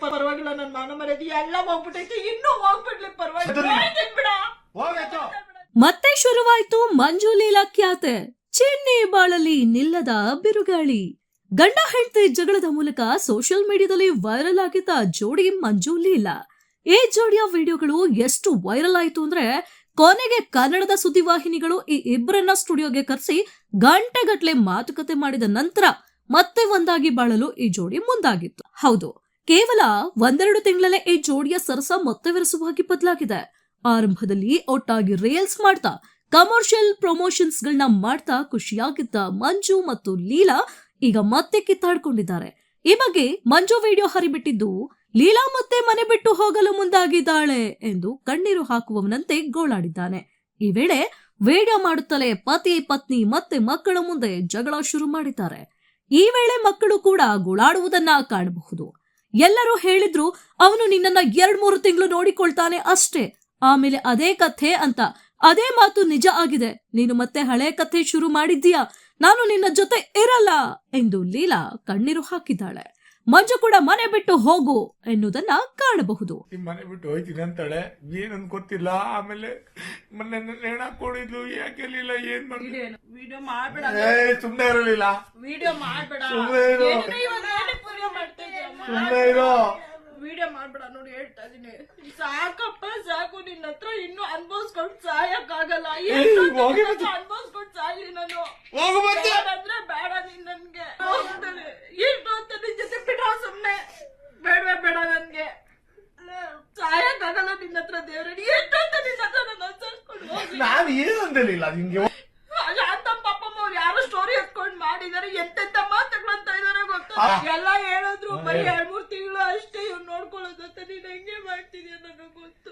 ಪರವಾಗಿಲ್ಲ, ನನ್ನ ಮಾನ ಮರ್ಯಾದೆ ಎಲ್ಲ ಹೋಗ್ಬಿಟ್ಟೈತಿ, ಇನ್ನೂ ಹೋಗ್ಬಿಡ್ಲಿ ಪರವಾಗಿಲ್ಲ. ಮತ್ತೆ ಶುರುವಾಯ್ತು ಮಂಜು ಲೀಲಾ ಖ್ಯಾತೆ. ಚಿನ್ನಿ ಬಾಳಲಿ ನಿಲ್ಲದ ಬಿರುಗಾಳಿ. ಗಂಡ ಹೆಂಡತಿ ಜಗಳದ ಮೂಲಕ ಸೋಷಿಯಲ್ ಮೀಡಿಯಾದಲ್ಲಿ ವೈರಲ್ ಆಗಿದ್ದ ಜೋಡಿ ಮಂಜು ಲೀಲಾ. ಈ ಜೋಡಿಯ ವಿಡಿಯೋಗಳು ಎಷ್ಟು ವೈರಲ್ ಆಯ್ತು ಅಂದ್ರೆ ಕೊನೆಗೆ ಕನ್ನಡದ ಸುದ್ದಿವಾಹಿನಿಗಳು ಈ ಇಬ್ಬರನ್ನ ಸ್ಟುಡಿಯೋಗೆ ಕರೆಸಿ ಗಂಟೆಗಟ್ಲೆ ಮಾತುಕತೆ ಮಾಡಿದ ನಂತರ ಮತ್ತೆ ಒಂದಾಗಿ ಬಾಳಲು ಈ ಜೋಡಿ ಮುಂದಾಗಿತ್ತು. ಹೌದು, ಕೇವಲ 1-2 ತಿಂಗಳಲ್ಲೇ ಈ ಜೋಡಿಯ ಸರಸ ಮತ್ತೆ ವಿರಸವಾಗಿ ಬದಲಾಗಿದೆ. ಆರಂಭದಲ್ಲಿ ಒಟ್ಟಾಗಿ ರೀಲ್ಸ್ ಮಾಡ್ತಾ ಕಮರ್ಷಿಯಲ್ ಪ್ರಮೋಷನ್ಸ್ ಗಳನ್ನ ಮಾಡ್ತಾ ಖುಷಿಯಾಗಿದ್ದ ಮಂಜು ಮತ್ತು ಲೀಲಾ ಈಗ ಮತ್ತೆ ಕಿತ್ತಾಡ್ಕೊಂಡಿದ್ದಾರೆ. ಈ ಬಗ್ಗೆ ಮಂಜು ವಿಡಿಯೋ ಹರಿಬಿಟ್ಟಿದ್ದು ಲೀಲಾ ಮತ್ತೆ ಮನೆ ಬಿಟ್ಟು ಹೋಗಲು ಮುಂದಾಗಿದ್ದಾಳೆ ಎಂದು ಕಣ್ಣೀರು ಹಾಕುವವನಂತೆ ಗೋಳಾಡಿದ್ದಾನೆ. ಈ ವೇಳೆ ವಿಡಿಯೋ ಮಾಡುತ್ತಲೇ ಪತಿ ಪತ್ನಿ ಮತ್ತೆ ಮಕ್ಕಳ ಮುಂದೆ ಜಗಳ ಶುರು ಮಾಡಿದ್ದಾರೆ. ಈ ವೇಳೆ ಮಕ್ಕಳು ಕೂಡ ಗೋಳಾಡುವುದನ್ನ ಕಾಣಬಹುದು. ಎಲ್ಲರೂ ಹೇಳಿದ್ರು ಅವನು ನಿನ್ನನ್ನ 2-3 ತಿಂಗಳು ನೋಡಿಕೊಳ್ತಾನೆ ಅಷ್ಟೇ, ಆಮೇಲೆ ಅದೇ ಕಥೆ ಅಂತ. ಅದೇ ಮಾತು ನಿಜ ಆಗಿದೆ. ನೀನು ಮತ್ತೆ ಹಳೆ ಕಥೆ ಶುರು ಮಾಡಿದ್ದೀಯಾ, ನಾನು ನಿನ್ನ ಜೊತೆ ಇರಲ್ಲ ಎಂದು ಲೀಲಾ ಕಣ್ಣೀರು ಹಾಕಿದ್ದಾಳೆ. ಮಂಜು ಕೂಡ ಮನೆ ಬಿಟ್ಟು ಹೋಗು ಎನ್ನುವುದನ್ನ ಕಾಣಬಹುದು. ಮನೆ ಬಿಟ್ಟು ಹೋಯ್ತೀನಿ ಅಂತಾಳೆ, ಏನನ್ ಗೊತ್ತಿಲ್ಲ. ಆಮೇಲೆ ಮೊನ್ನೆ ನೇಣ ಕೊಡಿದ್ಲು, ಯಾಕೆ ಲೀಲಾ ಏನ್ ವಿಡಿಯೋ ಮಾಡ್ಬೇಡ, ಸುಮ್ನೆ ಇರಲಿಲ್ಲ. ವಿಡಿಯೋ ಮಾಡ್ಬೇಡ, ವಿಡಿಯೋ ಮಾಡ್ಬೇಡ. ನೋಡಿ ಹೇಳ್ತಾ ಇದೀನಿ, ಸಾಕಪ್ಪ ಸಾಕು, ನಿನ್ನ ಹತ್ರ ಇನ್ನು ಅನ್ಭವಿಸ್ಕೊಂಡು ಸಾಯಕ್ಕಾಗಲ್ಲ. ಅನ್ಭವಿಸ್ಕೊಂಡು ಸಾಯಿ ನಾನು ಅಂದ್ರೆ ಬೇಡ. ನೀನ್ ನನ್ಗೆ ಎಷ್ಟು ಅಂತ ನಿನ್ ಜೊತೆ ಬಿಡ, ಸುಮ್ನೆ ಬೇಡ ನನ್ಗೆ ಸಾಯಕ್ಕಾಗಲ್ಲ ನಿನ್ನ ಹತ್ರ. ದೇವ್ರಡಿ ಎಷ್ಟು ಅಂತ ನಿನ್ನ ಹತ್ರ ನಾನು ಅನ್ಸರ್ಸ್ಕೊಂಡು ನಾನು ಏನು ಅಂದಿಲ್ಲ ನಿಮ್ಗೆ. ಶಾಂತಮ್ಮ ಪಾಪಮ್ಮ ಅವ್ರು ಯಾರೋ ಸ್ಟೋರಿ ಎತ್ಕೊಂಡ್ ಮಾಡಿದಾರೆ, ಎಂತೆಂತ ಮಾತುಗಳಂತ ಇದಾರೆ ಗೊತ್ತಾ. ಎಲ್ಲ ಹೇಳಿದ್ರು ಬರೀ 2-3 ತಿಂಗಳು ಅಷ್ಟೇ ಇವ್ರು ನೋಡ್ಕೊಳ್ಳೋದಂತ. ನೀನ್ ಹೆಂಗೆ ಮಾಡ್ತಿದ್ಯಾ ನನಗ್ ಗೊತ್ತು.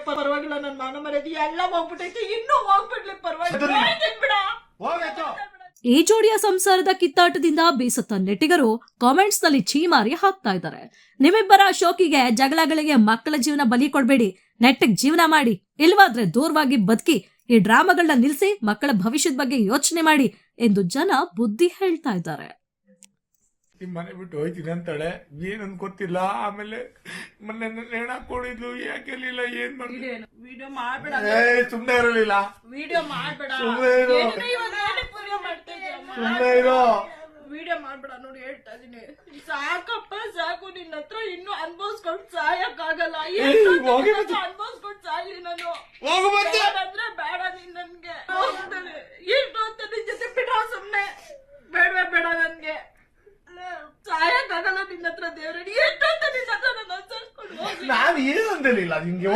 ಪರವಾಗಿಲ್ಲ, ನನ್ನ ಮಾನ ಮರ್ಯಾದೆ ಎಲ್ಲ ಹೋಗ್ಬಿಟ್ಟೈತಿ, ಇನ್ನೂ ಹೋಗ್ಬಿಡ್ಲಿ ಪರವಾಗಿಲ್ಲ. ಈ ಜೋಡಿಯ ಸಂಸಾರದ ಕಿತ್ತಾಟದಿಂದ ಬೇಸತ್ತ ನೆಟ್ಟಿಗರು ಕಾಮೆಂಟ್ಸ್ ನಲ್ಲಿ ಛೀಮಾರಿ ಹಾಕ್ತಾ ಇದ್ದಾರೆ. ನಿಮ್ಮಿಬ್ಬರ ಶೋಕಿಗೆ ಜಗಳಗಳಿಗೆ ಮಕ್ಕಳ ಜೀವನ ಬಲಿ ಕೊಡ್ಬೇಡಿ, ನೆಟ್ಟಿಗೆ ಜೀವನ ಮಾಡಿ, ಇಲ್ವಾದ್ರೆ ದೂರವಾಗಿ ಬದುಕಿ. ಈ ಡ್ರಾಮಾಗಳನ್ನ ನಿಲ್ಸಿ ಮಕ್ಕಳ ಭವಿಷ್ಯದ ಬಗ್ಗೆ ಯೋಚನೆ ಮಾಡಿ ಎಂದು ಜನ ಬುದ್ಧಿ ಹೇಳ್ತಾ ಇದ್ದಾರೆ. ಮನೆ ಬಿಟ್ಟು ಹೋಯ್ತೀನಿ ಅಂತಾಳೆ, ಏನನ್ ಗೊತ್ತಿಲ್ಲ. ಆಮೇಲೆ ಮೊನ್ನೆ ನೇಣ ಕೊಡಿದ್ಲು, ಯಾಕೆ ಲೀಲಾ ಏನ್ ವಿಡಿಯೋ ಮಾಡ್ಬೇಡ, ಸುಮ್ನೆ ಇರಲಿಲ್ಲ. ವಿಡಿಯೋ ಮಾಡ್ಬೇಡ, ವಿಡಿಯೋ ಮಾಡ್ಬೇಡ. ನೋಡಿ ಹೇಳ್ತಾ ಇದೀನಿ, ಸಾಕಪ್ಪ ಸಾಕು, ನಿನ್ನ ಹತ್ರ ಇನ್ನು ಅನ್ಭವಿಸ್ಕೊಂಡು ಸಾಯಕ್ಕಾಗಲ್ಲ. ಅನ್ಭವಿಸ್ಕೊಂಡು ಸಾಯಿ ನಾನು ಅಂದ್ರೆ ಬೇಡ. ನೀನ್ ನನ್ಗೆ ಎಷ್ಟು ಅಂತ ನಿನ್ ಜೊತೆ ಬಿಡ, ಸುಮ್ನೆ ಬೇಡ ನನ್ಗೆ ಸಾಯಕ್ಕಾಗಲ್ಲ ನಿನ್ನ ಹತ್ರ. ದೇವ್ರಡಿ ಎಷ್ಟು ಅಂತ ನಿನ್ನ ಹತ್ರ ನಾನು ಅನ್ಸರ್ಸ್ಕೊಂಡು ನಾನು ಏನು ಅಂದಿಲ್ಲ ನಿಮ್ಗೆ.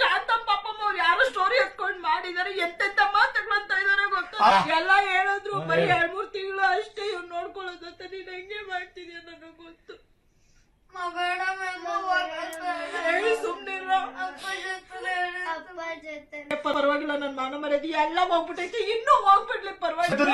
ಶಾಂತಮ್ಮ ಪಾಪಮ್ಮ ಅವ್ರು ಯಾರೋ ಸ್ಟೋರಿ ಎತ್ಕೊಂಡ್ ಮಾಡಿದಾರೆ, ಎಂತೆಂತ ಮಾತುಗಳಂತ ಇದಾರೆ ಗೊತ್ತಾ. ಎಲ್ಲ ಹೇಳಿದ್ರು ಬರೀ 2-3 ತಿಂಗಳು ಅಷ್ಟೇ ಇವ್ರು ನೋಡ್ಕೊಳ್ಳೋದಂತ. ನೀನ್ ಹೆಂಗೆ ಮಾಡ್ತಿದ್ಯಾ ನನಗ್ ಗೊತ್ತು. ಪರವಾಗಿಲ್ಲ, ನನ್ನ ಮಾನ ಮರ್ಯಾದೆ ಎಲ್ಲ ಹೋಗ್ಬಿಟ್ಟೈತಿ, ಇನ್ನೂ ಹೋಗ್ಬಿಡ್ಲಿ ಪರವಾಗಿಲ್ಲ.